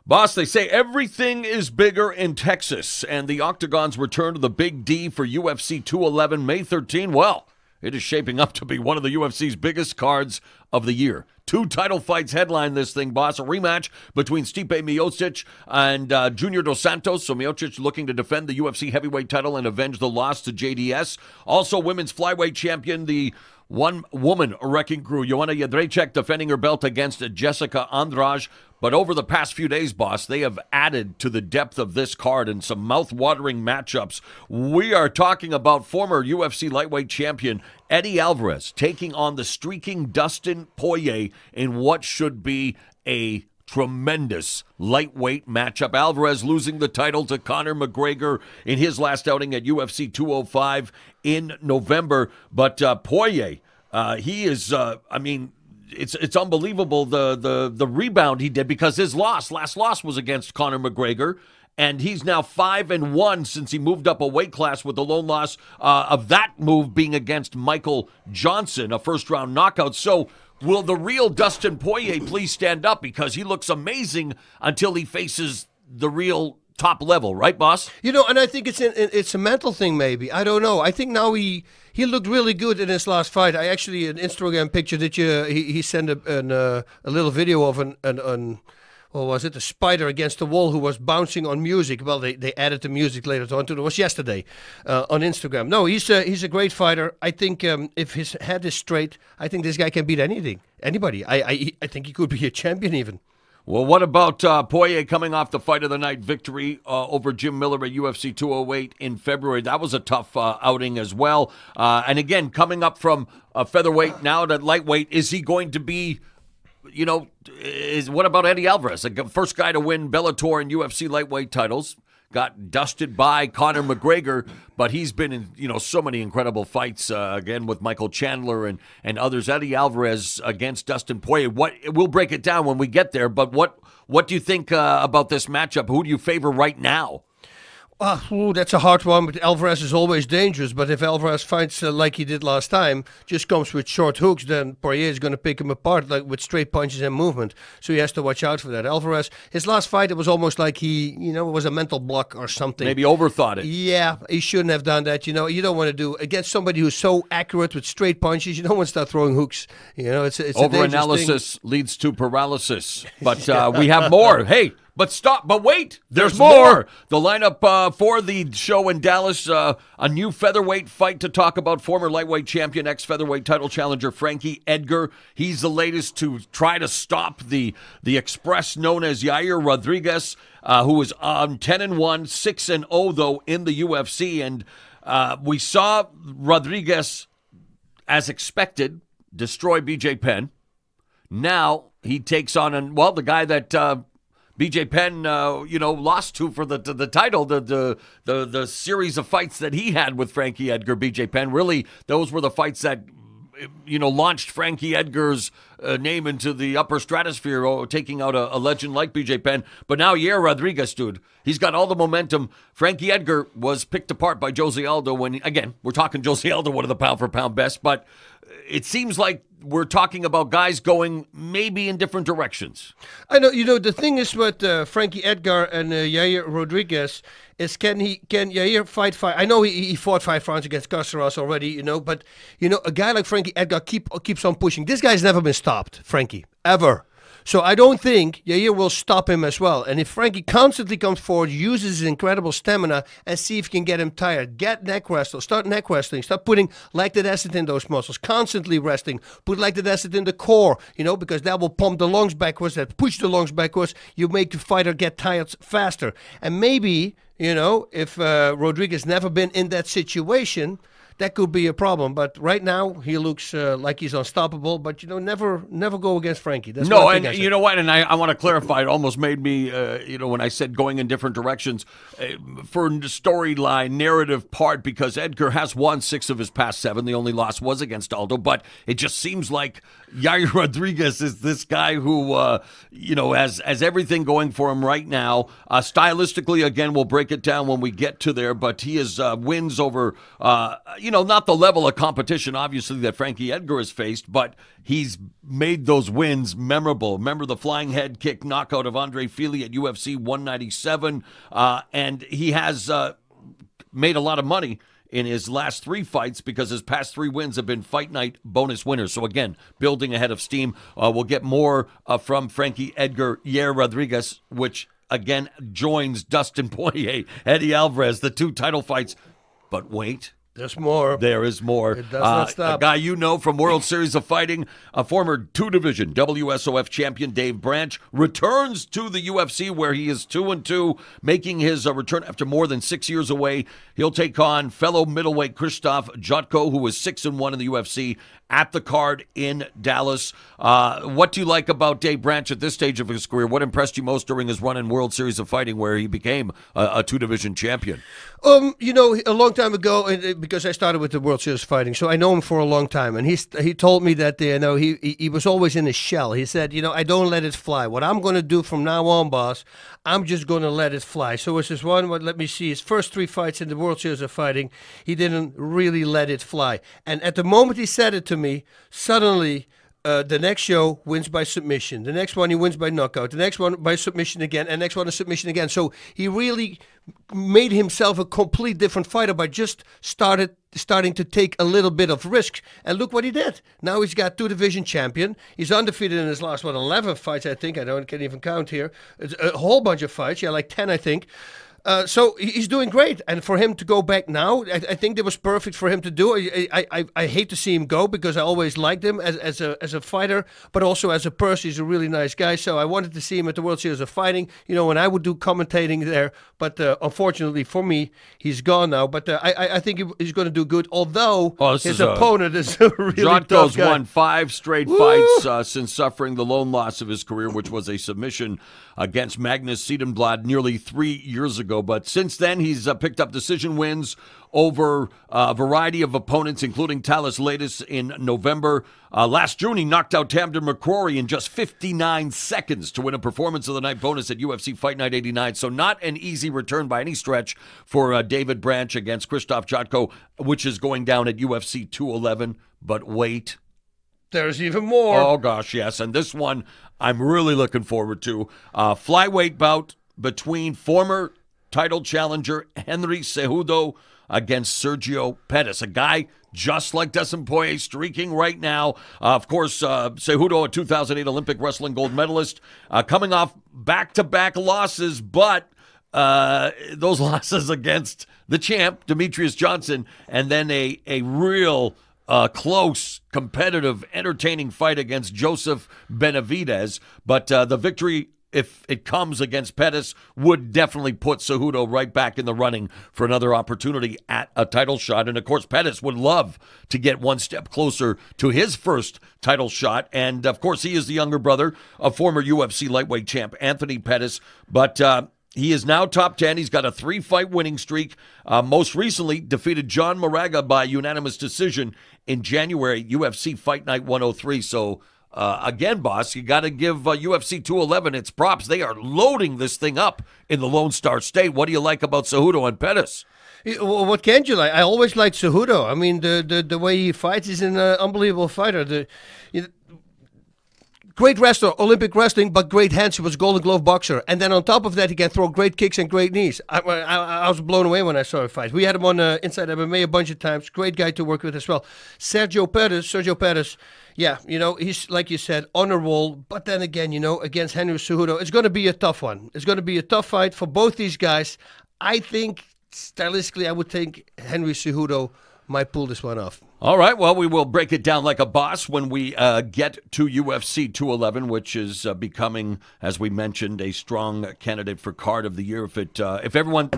Boss, they say everything is bigger in Texas, and the Octagon's return to the Big D for UFC 211 May 13. Well, it is shaping up to be one of the UFC's biggest cards of the year. 2 title fights headline this thing, boss. A rematch between Stipe Miocic and Junior Dos Santos. So Miocic looking to defend the UFC heavyweight title and avenge the loss to JDS. Also, women's flyweight champion, the one-woman wrecking crew, Joanna Jędrzejczyk, defending her belt against Jessica Andrade. But over the past few days, boss, they have added to the depth of this card and some mouth-watering matchups. We are talking about former UFC lightweight champion Eddie Alvarez taking on the streaking Dustin Poirier in what should be a tremendous lightweight matchup. Alvarez losing the title to Conor McGregor in his last outing at UFC 205 in November. But Poirier, he is, it's unbelievable the rebound he did, because his last loss was against Conor McGregor, and he's now 5-1 since he moved up a weight class, with the lone loss of that move being against Michael Johnson, a first-round knockout. So will the real Dustin Poirier please stand up, because he looks amazing until he faces the real top level, right, boss? And I think it's a mental thing, maybe. I don't know. I think now he looked really good in his last fight. I actually, an Instagram picture that he sent a little video of an what was it, a spider against the wall who was bouncing on music. Well, they added the music later on. It was yesterday on Instagram. No, he's a great fighter. I think if his head is straight, I think this guy can beat anybody. I think he could be a champion even. Well, what about Poirier coming off the fight of the night victory over Jim Miller at UFC 208 in February? That was a tough outing as well. And again, coming up from featherweight now to lightweight, is he going to be, what about Eddie Alvarez? The first guy to win Bellator and UFC lightweight titles. Got dusted by Conor McGregor, but he's been in so many incredible fights again with Michael Chandler and others. Eddie Alvarez against Dustin Poirier. We'll break it down when we get there. But what do you think about this matchup? Who do you favor right now? That's a hard one, but Alvarez is always dangerous. But if Alvarez fights like he did last time, just comes with short hooks, then Poirier is going to pick him apart with straight punches and movement. So he has to watch out for that. Alvarez, his last fight, it was almost like he, it was a mental block or something. Maybe overthought it. Yeah, he shouldn't have done that. You don't want to do against somebody who's so accurate with straight punches. You don't want to start throwing hooks. It's overanalysis leads to paralysis. But we have more. Hey. But wait, there's more. The lineup for the show in Dallas, a new featherweight fight to talk about. Former lightweight champion, ex-featherweight title challenger Frankie Edgar. He's the latest to try to stop the express known as Yair Rodriguez, who is on 10-1, 6-0 though in the UFC. And we saw Rodriguez, as expected, destroy BJ Penn. Now he takes on the guy that BJ Penn, lost to for the title, the series of fights that he had with Frankie Edgar. BJ Penn, really, those were the fights that launched Frankie Edgar's name into the upper stratosphere, taking out a legend like BJ Penn. But now Yair Rodriguez, dude, he's got all the momentum. Frankie Edgar was picked apart by Jose Aldo when, again, we're talking Jose Aldo, one of the pound-for-pound best, but it seems like we're talking about guys going maybe in different directions. I know, the thing is with Frankie Edgar and Yair Rodriguez is can Yair fight? I know he fought 5 rounds against Caceres already, but a guy like Frankie Edgar keeps on pushing. This guy's never been stopped, Frankie, ever. So I don't think Yair will stop him as well. And if Frankie constantly comes forward, uses his incredible stamina, and see if he can get him tired, start neck wrestling, start putting lactic acid in those muscles, constantly resting, put lactic acid in the core, because that will pump the lungs backwards, that push the lungs backwards, you make the fighter get tired faster. And maybe, if Rodriguez never been in that situation, that could be a problem. But right now, he looks like he's unstoppable. But, never go against Frankie. That's no, and you know what? And I want to clarify. It almost made me, when I said going in different directions, for the storyline, narrative part, because Edgar has won 6 of his past 7. The only loss was against Aldo. But it just seems like Yair Rodriguez is this guy who, has everything going for him right now. Stylistically, again, we'll break it down when we get to there. But he has wins over, not the level of competition, obviously, that Frankie Edgar has faced, but he's made those wins memorable. Remember the flying head kick knockout of Andre Fili at UFC 197, and he has made a lot of money in his last 3 fights because his past 3 wins have been fight night bonus winners. So again, building ahead of steam. We'll get more from Frankie Edgar Rodriguez, which again joins Dustin Poirier, Eddie Alvarez, the 2 title fights. But wait. There's more. There is more. It does not stop. A guy you know from World Series of Fighting, a former 2-division WSOF champion, Dave Branch, returns to the UFC where he is 2-2, making his return after more than 6 years away. He'll take on fellow middleweight Krzysztof Jotko, who was 6-1 in the UFC, at the card in Dallas. What do you like about Dave Branch at this stage of his career? What impressed you most during his run in World Series of Fighting where he became a 2-division champion? A long time ago, because I started with the World Series of Fighting, so I know him for a long time, and he told me that he was always in a shell. He said, I don't let it fly. What I'm going to do from now on, boss, I'm just going to let it fly. So it's this one, let me see, his first 3 fights in the World Series of Fighting, he didn't really let it fly. And at the moment he said it to me, suddenly the next show wins by submission. The next one he wins by knockout. The next one by submission again. And next one is submission again. So he really made himself a complete different fighter by just starting to take a little bit of risk. And look what he did. Now he's got 2-division champion. He's undefeated in his last 11 fights, I think. I can't even count here. It's a whole bunch of fights. Yeah, like 10, I think. So he's doing great, and for him to go back now, I think that was perfect for him to do. I hate to see him go because I always liked him as a fighter, but also as a person. He's a really nice guy. So I wanted to see him at the World Series of Fighting. When I would do commentating there, but unfortunately for me, he's gone now. But I think he's going to do good. Although his opponent is a really tough guy. Won 5 straight fights since suffering the lone loss of his career, which was a submission against Magnus Siedenblad nearly 3 years ago. But since then, he's picked up decision wins over a variety of opponents, including Talis Latis in November. Last June, he knocked out Tamden McCrory in just 59 seconds to win a Performance of the Night bonus at UFC Fight Night 89. So not an easy return by any stretch for David Branch against Krzysztof Jotko, which is going down at UFC 211. But wait. There's even more. Oh, gosh, yes. And this one I'm really looking forward to. Flyweight bout between former title challenger Henry Cejudo against Sergio Pettis, a guy just like Dustin Poirier, streaking right now. Of course, Cejudo, a 2008 Olympic wrestling gold medalist, coming off back-to-back losses, but those losses against the champ, Demetrius Johnson, and then a real close, competitive, entertaining fight against Joseph Benavidez. But the victory, if it comes against Pettis, would definitely put Cejudo right back in the running for another opportunity at a title shot. And, of course, Pettis would love to get one step closer to his first title shot. And, of course, he is the younger brother of former UFC lightweight champ Anthony Pettis. But he is now top 10. He's got a 3-fight winning streak. Most recently defeated John Moraga by unanimous decision in January, UFC Fight Night 103. So, again, boss, you got to give UFC 211 its props. They are loading this thing up in the Lone Star State. What do you like about Cejudo and Pettis? What can't you like? I always liked Cejudo. I mean, the way he fights, he's an unbelievable fighter. Great wrestler, Olympic wrestling, but great hands. He was a Golden Glove boxer. And then on top of that, he can throw great kicks and great knees. I was blown away when I saw him fight. We had him on Inside MMA a bunch of times. Great guy to work with as well. Sergio Pettis, yeah, he's, like you said, on a roll. But then again, against Henry Cejudo, it's going to be a tough one. It's going to be a tough fight for both these guys. I think, stylistically, I would think Henry Cejudo might pull this one off. All right, well, we will break it down like a boss when we get to UFC 211, which is becoming, as we mentioned, a strong candidate for card of the year if everyone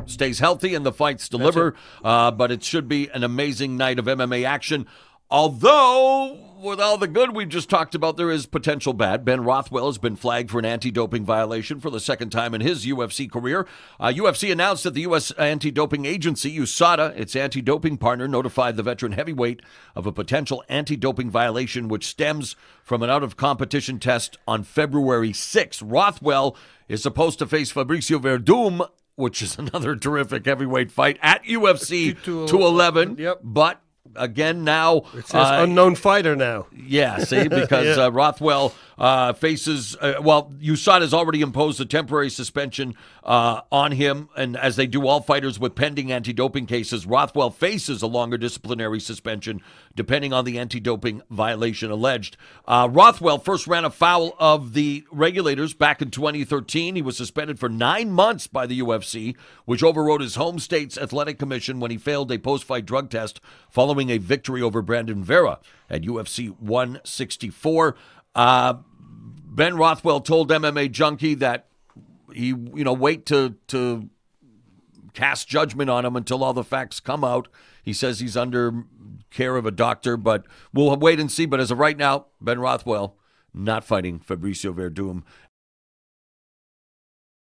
stays healthy and the fights deliver. But it should be an amazing night of MMA action. Although, with all the good we've just talked about, there is potential bad. Ben Rothwell has been flagged for an anti-doping violation for the second time in his UFC career. UFC announced that the U.S. anti-doping agency, USADA, its anti-doping partner, notified the veteran heavyweight of a potential anti-doping violation which stems from an out-of-competition test on February 6th. Rothwell is supposed to face Fabricio Verdum which is another terrific heheavyweight fight at UFC 211. 211. Yep. But again, now it says unknown fighter now. Yeah, see, because Rothwell faces, USADA has already imposed a temporary suspension on him, and as they do all fighters with pending anti-doping cases, Rothwell faces a longer disciplinary suspension depending on the anti-doping violation alleged. Rothwell first ran afoul of the regulators back in 2013. He was suspended for 9 months by the UFC, which overrode his home state's athletic commission when he failed a post-fight drug test following a victory over Brandon Vera at UFC 164. Ben Rothwell told MMA Junkie that he, wait to cast judgment on him until all the facts come out. He says he's under care of a doctor, but we'll wait and see. But as of right now, Ben Rothwell not fighting Fabricio Verdum